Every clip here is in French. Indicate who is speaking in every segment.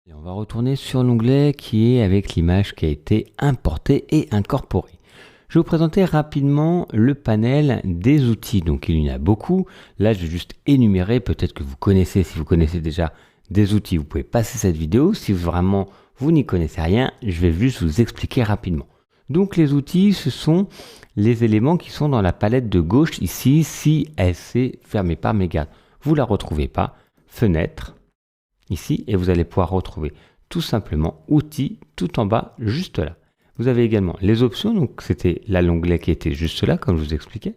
Speaker 1: Et on va retourner sur l'onglet qui est avec l'image qui a été importée et incorporée. Je vais vous présenter rapidement le panel des outils. Donc il y en a beaucoup. Là, je vais juste énumérer. Peut-être que vous connaissez, si vous connaissez déjà des outils, vous pouvez passer cette vidéo. Si vraiment vous n'y connaissez rien, je vais juste vous expliquer rapidement. Donc les outils, ce sont les éléments qui sont dans la palette de gauche ici. Si c'est fermé par mégarde, vous ne la retrouvez pas. Fenêtre. Ici, et vous allez pouvoir retrouver tout simplement outils tout en bas, juste là. Vous avez également les options, donc c'était là l'onglet qui était juste là, comme je vous expliquais,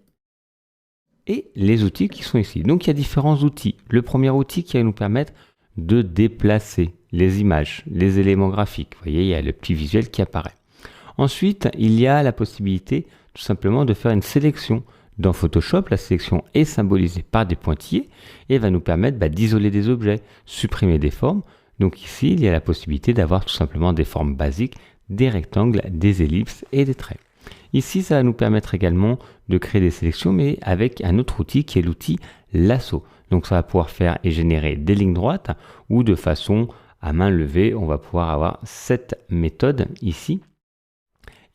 Speaker 1: et les outils qui sont ici. Donc il y a différents outils. Le premier outil qui va nous permettre de déplacer les images, les éléments graphiques. Vous voyez, il y a le petit visuel qui apparaît. Ensuite, il y a la possibilité tout simplement de faire une sélection. Dans Photoshop, la sélection est symbolisée par des pointillés et va nous permettre d'isoler des objets, supprimer des formes. Donc ici, il y a la possibilité d'avoir tout simplement des formes basiques, des rectangles, des ellipses et des traits. Ici, ça va nous permettre également de créer des sélections, mais avec un autre outil qui est l'outil lasso. Donc ça va pouvoir faire et générer des lignes droites ou de façon à main levée, on va pouvoir avoir cette méthode ici.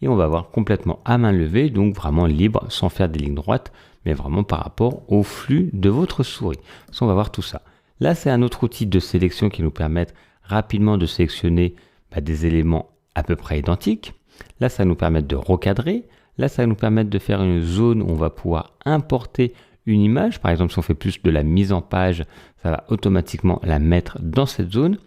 Speaker 1: Et on va voir complètement à main levée, donc vraiment libre, sans faire des lignes droites, mais vraiment par rapport au flux de votre souris. On va voir tout ça. Là, c'est un autre outil de sélection qui nous permet rapidement de sélectionner des éléments à peu près identiques. Là, ça va nous permettre de recadrer. Là, ça va nous permettre de faire une zone où on va pouvoir importer une image. Par exemple, si on fait plus de la mise en page, ça va automatiquement la mettre dans cette zone.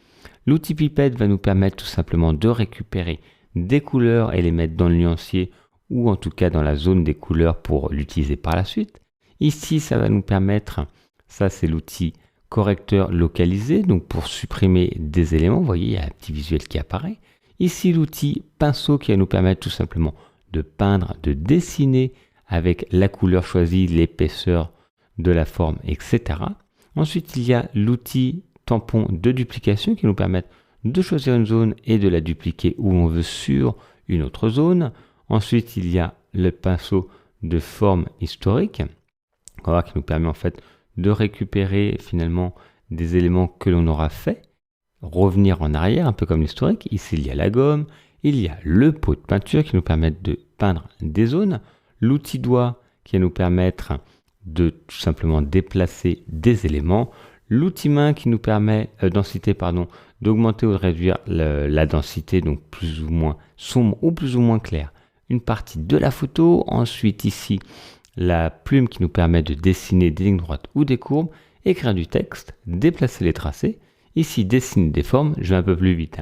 Speaker 1: L'outil pipette va nous permettre tout simplement de récupérer des couleurs et les mettre dans le nuancier ou en tout cas dans la zone des couleurs pour l'utiliser par la suite. Ici, ça va nous permettre, ça c'est l'outil correcteur localisé, donc pour supprimer des éléments, vous voyez, il y a un petit visuel qui apparaît. Ici, l'outil pinceau qui va nous permettre tout simplement de peindre, de dessiner avec la couleur choisie, l'épaisseur de la forme, etc. Ensuite, il y a l'outil tampon de duplication qui nous permet de choisir une zone et de la dupliquer où on veut sur une autre zone. Ensuite, il y a le pinceau de forme historique, on va voir, qui nous permet en fait de récupérer finalement des éléments que l'on aura fait, revenir en arrière, un peu comme l'historique. Ici, il y a la gomme, il y a le pot de peinture qui nous permet de peindre des zones, l'outil doigt qui va nous permettre de tout simplement déplacer des éléments, l'outil main qui nous permet, densité pardon, d'augmenter ou de réduire la densité, donc plus ou moins sombre ou plus ou moins clair. Une partie de la photo, ensuite ici la plume qui nous permet de dessiner des lignes droites ou des courbes, écrire du texte, déplacer les tracés, ici dessiner des formes, je vais un peu plus vite,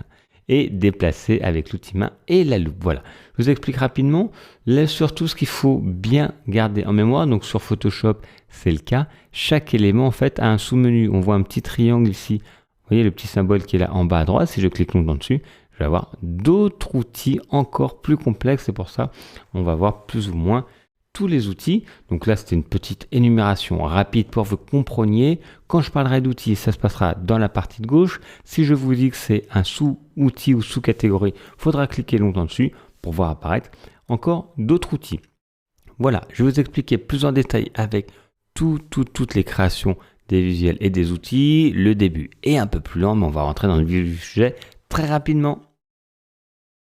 Speaker 1: et déplacer avec l'outil main et la loupe. Voilà, je vous explique rapidement. Là, surtout ce qu'il faut bien garder en mémoire, donc sur Photoshop c'est le cas, chaque élément en fait a un sous-menu. On voit un petit triangle ici, vous voyez le petit symbole qui est là en bas à droite. Si je clique longtemps dessus, je vais avoir d'autres outils encore plus complexes. C'est pour ça on va voir plus ou moins tous les outils. Donc là, c'était une petite énumération rapide pour que vous compreniez. Quand je parlerai d'outils, ça se passera dans la partie de gauche. Si je vous dis que c'est un sous-outil ou sous-catégorie, il faudra cliquer longtemps dessus pour voir apparaître encore d'autres outils. Voilà, je vais vous expliquer plus en détail avec toutes les créations des visuels et des outils. Le début est un peu plus lent, mais on va rentrer dans le vif du sujet très rapidement.